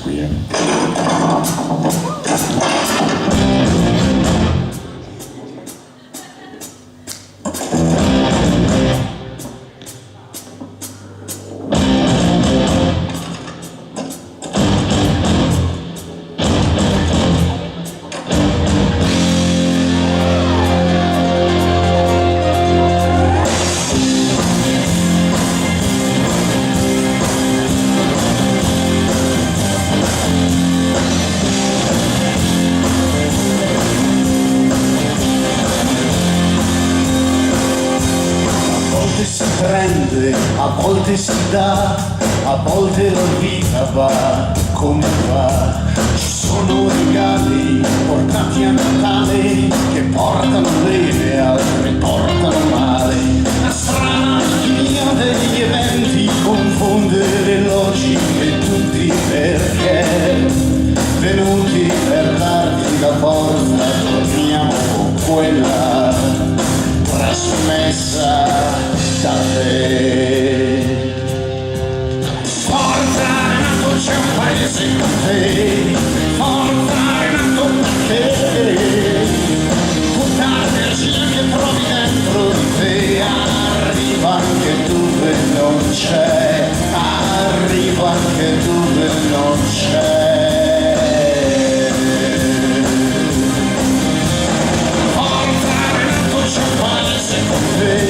qui, Si prende, a volte si dà, a volte la vita va come va. Ci sono regali portati a Natale che portano bene, altri portano male. La strana alchimia degli eventi confonde le logiche e tutti perché venuti per darti la forza torniamo con quella trasmessa da te. Forza Renato, c'è un paese con te. Forza Renato, perché tutta l'energia che trovi dentro di te arriva anche dove non c'è, arriva anche dove non c'è. Forza Renato, c'è un paese con te.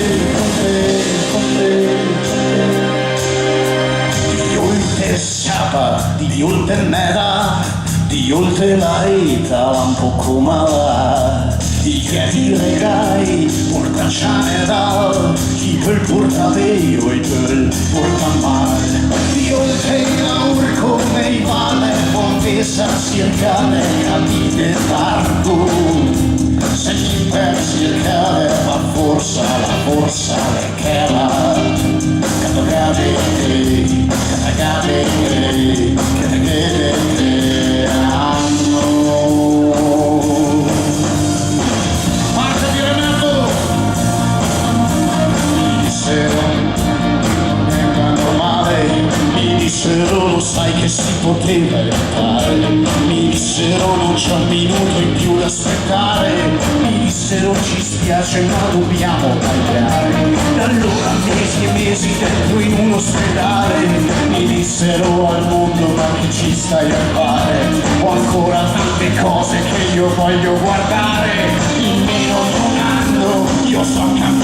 Di ulte mera, di ulte laita, un poco mala, di che ti regai, porta dal, chi per porta veo e per porta mal, di ulte aur come i vale, contesa circale, capite targo, se gli per circale fa forza, la forza le chela, catagade, Marta di Renato mi dissero non è normale, mi dissero lo sai che si poteva evitare, mi dissero non c'è un minuto in più da aspettare, mi dissero ci spiace ma dobbiamo tagliare, e allora mesi e mesi dentro in un ospedale, mi dissero al mondo ma che ci stai a fare, ho ancora tante cose che io voglio guardare, in meno di un anno io so cambiare.